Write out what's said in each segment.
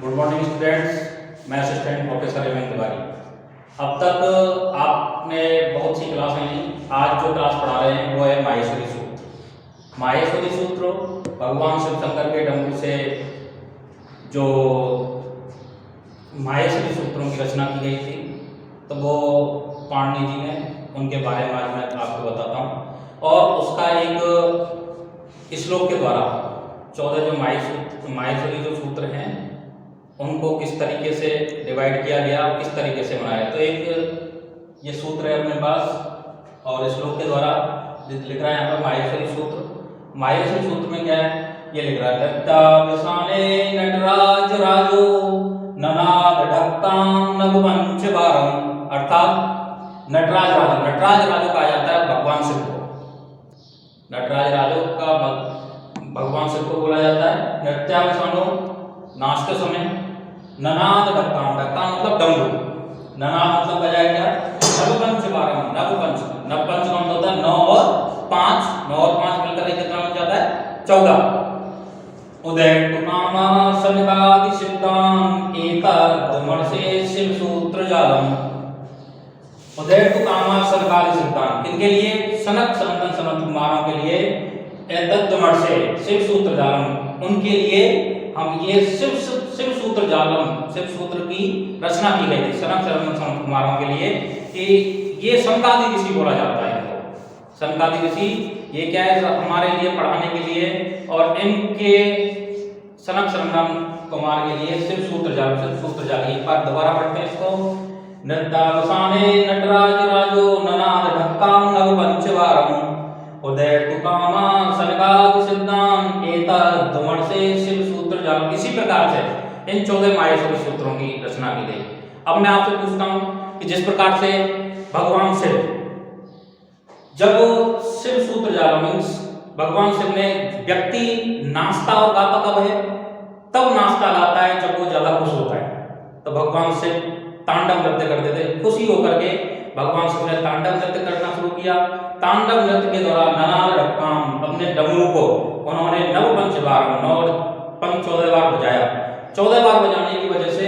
Good morning students, मैं assistant professor Hemant Tiwari. अब तक आपने बहुत सी क्लासें ली। आज जो क्लास पढ़ा रहे हैं वो है माहेश्वरी सूत्र। माहेश्वरी सूत्र भगवान शिव शंकर के डमरू से जो माहेश्वरी सूत्रों की रचना की गई थी, तो वो पाणिनि जी ने, उनके बारे में आज मैं आपको बताता हूँ। और उसका एक श्लोक के द्वारा 14 जो माहेश्वरी जो सूत्र हैं उनको किस तरीके से डिवाइड किया गया और किस तरीके से बनाया। तो एक ये सूत्र है अपने पास और श्लोक के द्वारा लिख रहा है यहाँ पर माहेश्वरी सूत्र। माहेश्वरी सूत्र में क्या है, ये लिख रहा है नटराज राजो ननाद ढक्तां नवपंच बारम, अर्थात नटराज राजो कहा जाता है भगवान शिव को। नटराज राजो का भगवान शिव को बोला जाता है। नृत्यावसानो नाचते समय, ननाद ढक्कां मतलब डमरू, ननाद मतलब बजाया क्या, नवपंच बारम, नवपंच का मतलब होता है 9 और 5 मिलकर कितना बन जाता है 14। उदय तुकामा सनकादि सिद्धांत एतद् शिव सूत्र जालम। उदय तुकामा सनकादि सिद्धांत किनके लिए, सनक सनंदन सनत कुमारों के लिए, एतद् से शिव सूत्र जालम उनके लिए हम ये शिव सूत्र जालम, शिव सूत्र की रचना की गई थी सनक सनंदन कुमारों के लिए। कि ये सनकादि ऋषि बोला जाता है इनको। सनकादि ऋषि ये क्या है, हमारे लिए पढ़ाने के लिए, और इनके सनक सनंदन कुमार के लिए शिव सूत्र जाल। एक बार दोबारा पढ़ते हैं इसको। नृत्यावसाने नटराज राजो ननाद ढक्कां नवपंचवारम, उदय तुकामा सनकादि सिद्धांत एतद् से शिव सूत्र जालम। इसी प्रकार से इन 14 माहेश्वरी सूत्रों की रचना की गई। अब मैं आपसे पूछता हूं कि जिस प्रकार से भगवान शिव, जब शिव सूत्र जालम मीन्स भगवान शिव ने, व्यक्ति नाचता और गाता कब है, तब नाचता गाता है जब वो ज्यादा खुश होता है। तो भगवान शिव तांडव नृत्य करते थे, खुशी होकर के भगवान शिव ने तांडव नृत्य करना शुरू किया। तांडव नृत्य के दौरान ननाद ढक्कां अपने डमरू को उन्होंने नवपंच बार 14 बार बजाया। 14 बार बजाने की वजह से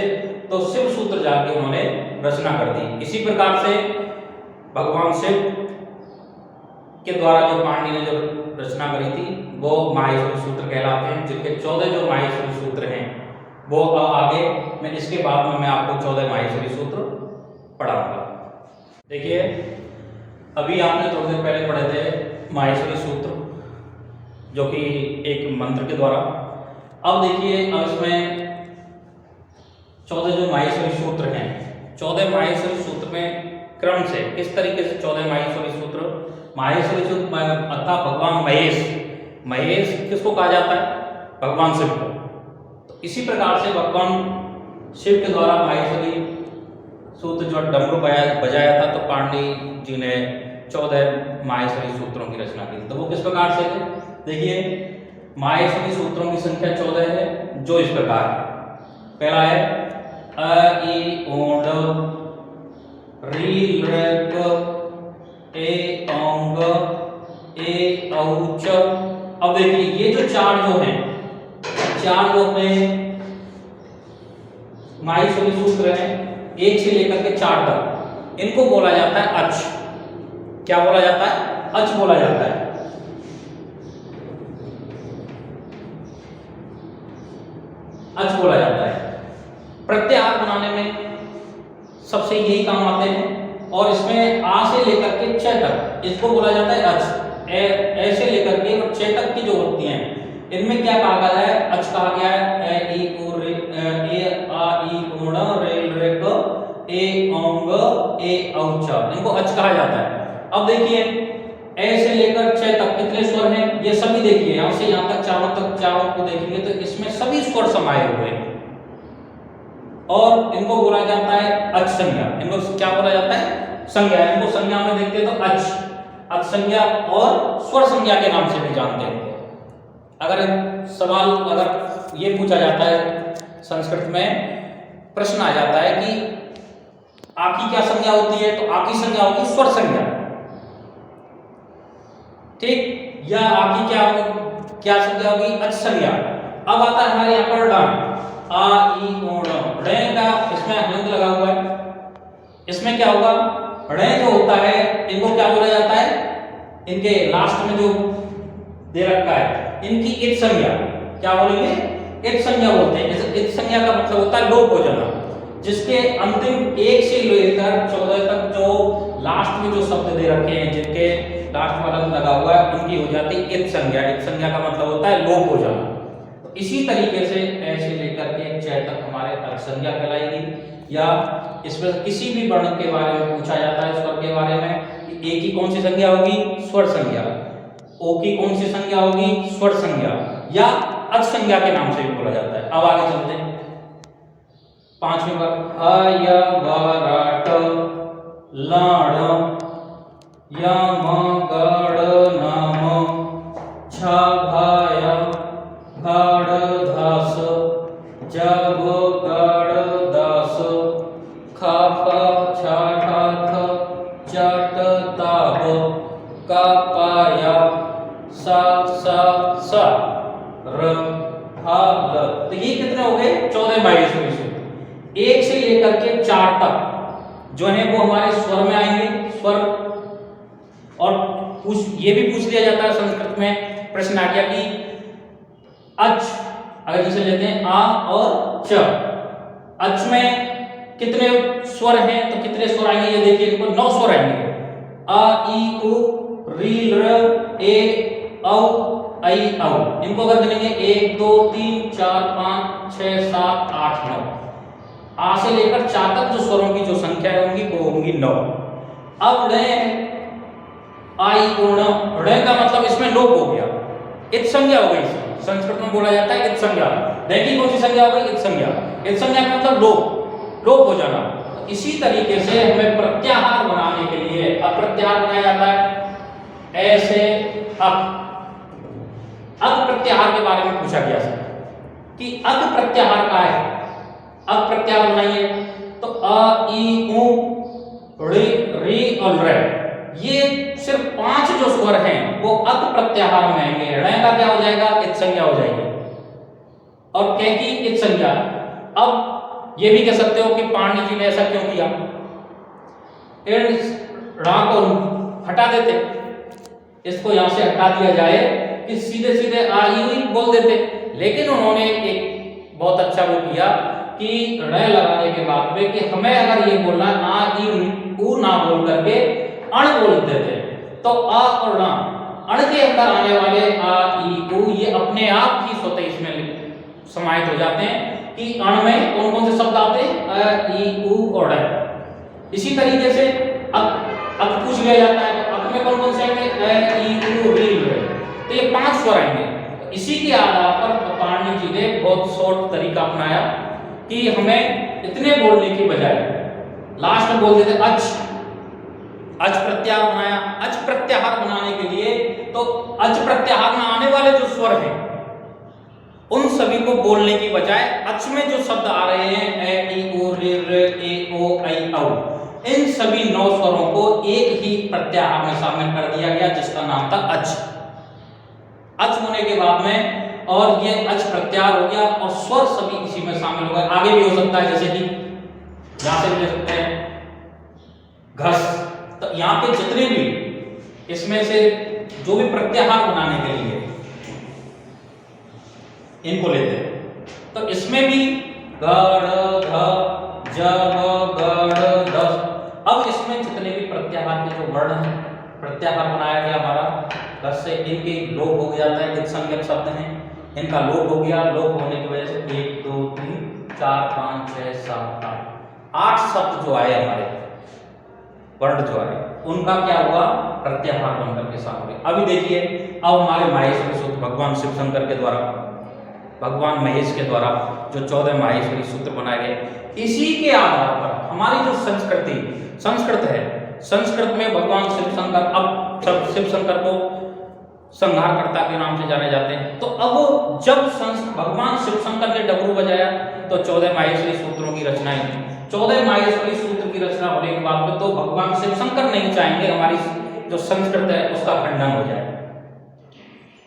तो शिव सूत्र जाल की उन्होंने रचना कर दी। इसी प्रकार से भगवान शिव के द्वारा जो पाणिनि ने जो रचना करी थी वो माहेश्वरी सूत्र कहलाते हैं, जिनके 14 जो माहेश्वरी सूत्र हैं वो आगे मैं इसके बाद में मैं आपको 14 माहेश्वरी सूत्र पढ़ाऊंगा। देखिए, अभी आपने थोड़ी देर पहले पढ़े थे माहेश्वरी सूत्र जो कि एक मंत्र के द्वारा। अब देखिए, अब इसमें 14 जो माहेश्वरी सूत्र हैं, 14 माहेश्वरी सूत्र में क्रम से किस तरीके से 14 माहेश्वरी सूत्र अर्थात भगवान महेश किसको कहा जाता है, भगवान शिव को। तो इसी प्रकार से भगवान शिव के द्वारा माहेश्वरी सूत्र जो डमरू बजाया था, तो पाणिनि जी ने 14 माहेश्वरी सूत्रों की रचना की। तो वो किस प्रकार से थे, देखिए माहेश्वरी सूत्रों की संख्या 14 है, जो इस प्रकार है। पहला है अ ई ओड री ऋ ए औंग ए औच। अब देखिए ये जो चार जो हैं, चार जो में माहेश्वरी सूत्र हैं 1 से लेकर के 4 तक, इनको बोला जाता है अच। क्या बोला जाता है, अच बोला जाता है। अच बोला जाता है। प्रत्याहार बनाने में सबसे यही काम आते हैं, और इसमें आ से लेकर के 6 तक इसको बोला जाता है अच। ए से लेकर के 6 तक की जो होती हैं, इनमें क्या कहा गया है, अच कहा गया है। ए ई ओ रे ए आ ई ओ रे रे क ए औंग ए औच, इनको अच कहा जाता है। अब देखिए ए से लेकर 6 तक कितने स्वर हैं, ये सभी देखिए यहां से यहां तक चारों को देखेंगे तो इसमें सभी स्वर समाये हुए हैं, और इनको बोला जाता है अच संज्ञा। इनको क्या बोला जाता है, संज्ञा। इनको संज्ञा में देखते हैं तो अच संज्ञा और स्वर संज्ञा के नाम से भी जानते हैं। अगर सवाल अगर ये पूछा जाता है संस्कृत में, प्रश्न आ जाता है कि आ की क्या संज्ञा होती है, तो आ की संज्ञा होगी स्वर संज्ञा, ठीक, या आ की क्या संज्ञा होगी, अच संज्ञा। अब आता है हमारे यहाँ पर ड, आ ई ओ ड, ड़ का इसमें हलंत लगा हुआ है। इसमें क्या होगा, ड़ जो होता है इनको क्या बोला जाता है, इनके लास्ट में जो दे रखा है इनकी इत संज्ञा, क्या बोलेंगे, इत संज्ञा बोलते हैं। जैसे इत संज्ञा का मतलब होता है लोप हो जाना, जिसके अंतिम 1 से लेकर 14 तक जो लास्ट में जो शब्द दे रखे हैं, जिनके लास्ट वाला लगा हुआ है, उनकी हो जाती है इत संज्ञा। इत संज्ञा का मतलब होता है लोप हो जाना। तो इसी तरीके से ऐसे लेकर के च तक हमारे अर्थ संज्ञा कहलाएगी। या इसमें किसी भी वर्ण के बारे में पूछा जाता है, स्वर के बारे में, कि ए की कौन सी संज्ञा होगी, स्वर संज्ञा, ओ की कौन सी संज्ञा होगी, स्वर संज्ञा, या अर्थ संज्ञा के नाम से भी बोला जाता है। अब आगे चलते हैं 5वें पर, ह य व र ट लाड़ य म ग ड़ न म छ भ य भ ड़ ध स ज भ ग ड़ द स ख फ छ ठ थ च ट त ब क प य स स स र ह ल। तो ये कितने हो गए, 14 माहेश्वरी सूत्र। 1 से लेकर के 4 तक जो है वो हमारे स्वर में आएंगे, स्वर। और ये भी पूछ लिया जाता है संस्कृत में, प्रश्न आ गया कि अच, अगर जिसे लेते हैं आ और च, अच में कितने स्वर हैं, तो कितने स्वर आएंगे, ये देखिए इनको 9 स्वर आएंगे। अ ई उ री र ए औ ऐ औ। इनको अगर गिनेंगे 1 2 3 4 5 6 7 8 9, आ से लेकर 4 तक जो स्वरों की जो संख्या होंगी वो होंगी 9। अब ड़ आई ऊर्ण, ड़ का मतलब इसमें लोप हो गया, इत संज्ञा हो गई। संस्कृत में बोला जाता है इत संज्ञा। देखिए कौन सी संज्ञा हो गई, इत संज्ञा। इत संज्ञा का मतलब लोप, लोप हो जाना। इसी तरीके से हमें प्रत्याहार बनाने के लिए अब प्रत्याहार बनाया जाता है ऐसे। अग प्रत्याहार के बारे में पूछा गया कि अग प्रत्याहार का है, अग प्रत्याहार बनाइए। तो अ ई उ ऋ री और र, ये सिर्फ 5 जो स्वर हैं वो अग प्रत्याहार में आएंगे। ण का क्या हो जाएगा, इत संज्ञा हो जाएगी, और क की इत संज्ञा। अब ये भी कह सकते हो कि पाणिनि जी ने ऐसा क्यों किया, रा को हटा देते, इसको यहां से हटा दिया जाए कि सीधे सीधे आ ही बोल देते। लेकिन उन्होंने एक बहुत अच्छा वो किया कि ण लगाने के बाद में कि हमें अगर ये बोलना आ ई उ ना बोल करके अण बोल देते, तो अ और ण, अण के अंदर आने वाले आ ई उ ये अपने आप ही स्वतः इसमें समाहित हो जाते हैं कि अण में कौन कौन से शब्द आते हैं, अ ई उ और ण। इसी तरीके से अब पूछ लिया जाता है तो अक में कौन कौन से आएंगे, अ ई उ री र, तो ये 5 स्वर आएंगे। तो इसी के आधार पर पाणिनि जी ने बहुत शॉर्ट तरीका अपनाया कि हमें इतने बोलने की बजाय लास्ट में बोल देते अच, अच प्रत्याहार बनाया। अच प्रत्याहार बनाने के लिए तो अच प्रत्याहार में आने वाले जो स्वर हैं उन सभी को बोलने की बजाय अच में जो शब्द आ रहे हैं ए ई ओ रे र ए ओ ऐ औ, इन सभी 9 स्वरों को एक ही प्रत्याहार में शामिल कर दिया गया जिसका नाम था अच। अच होने के बाद में और ये अच प्रत्याहार हो गया और स्वर सभी इसी में शामिल हो गए। आगे भी हो सकता है, जैसे कि यहां से ले सकते हैं घस। तो यहाँ पे जितने भी इसमें से जो भी प्रत्याहार बनाने के लिए इनको लेते हैं, तो इसमें भी ग ड़ ध ज ब ग ड़ द। अब इसमें जितने भी प्रत्याहार के जो वर्ण हैं, प्रत्याहार बनाया गया हमारा घस से, इनके लोप हो जाता है, इत संज्ञक शब्द हैं, इनका लोप हो गया। लोप होने की वजह से 1 2 3 4 5 6 7 8 शब्द जो आए हमारे वर्ण जो आए उनका क्या हुआ, प्रत्याहार बनकर के सामने। अभी देखिए अब हमारे माहेश्वरी सूत्र भगवान शिव शंकर के द्वारा, भगवान महेश के द्वारा जो 14 माहेश्वरी सूत्र बनाए गए, इसी के आधार पर हमारी जो संस्कृत है, संस्कृत में भगवान शिव शंकर, अब शिव शंकर को संहारकर्ता के नाम से जाने जाते हैं। तो अब जब भगवान शिव शंकर ने डमरू बजाया तो 14 माहेश्वरी सूत्रों की रचना हुई। 14 माहेश्वरी सूत्र की रचना होने के बाद में तो भगवान शिव शंकर नहीं चाहेंगे हमारी जो संस्कृत है उसका खंडन हो जाए।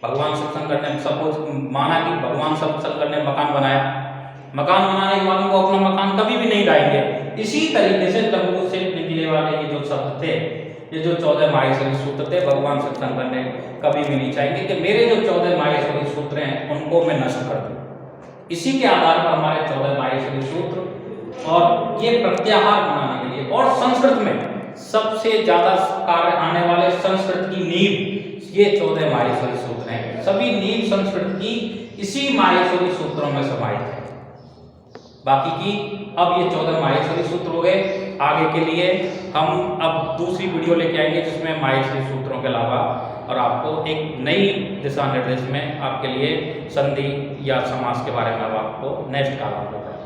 भगवान शिव शंकर ने सपोज माना कि भगवान शिव शंकर ने मकान बनाया, मकान बनाने के बाद वो अपना मकान कभी भी नहीं लाएंगे। इसी तरीके से लघु से निकले वाले ये जो शब्द थे, ये जो 14 माहेश्वरी सूत्र थे, भगवान शिव शंकर ने कभी भी नहीं चाहेंगे कि मेरे जो 14 माहेश्वरी सूत्र हैं उनको मैं नष्ट कर दूं। इसी के आधार पर हमारे 14 माहेश्वरी सूत्र और ये प्रत्याहार बनाने के लिए, और संस्कृत में सबसे ज्यादा कार्य आने वाले संस्कृत की नींव ये 14 माहेश्वरी सूत्र हैं। सभी नींव संस्कृत की इसी माहेश्वरी सूत्रों में समाहित है। बाकी की अब ये 14 माहेश्वरी सूत्र हो गए। आगे के लिए हम अब दूसरी वीडियो लेके आएंगे जिसमें माहेश्वरी सूत्रों के अलावा और आपको एक नई दिशा निर्देश में आपके लिए संधि या समास के बारे में अब आपको नेक्स्ट काल में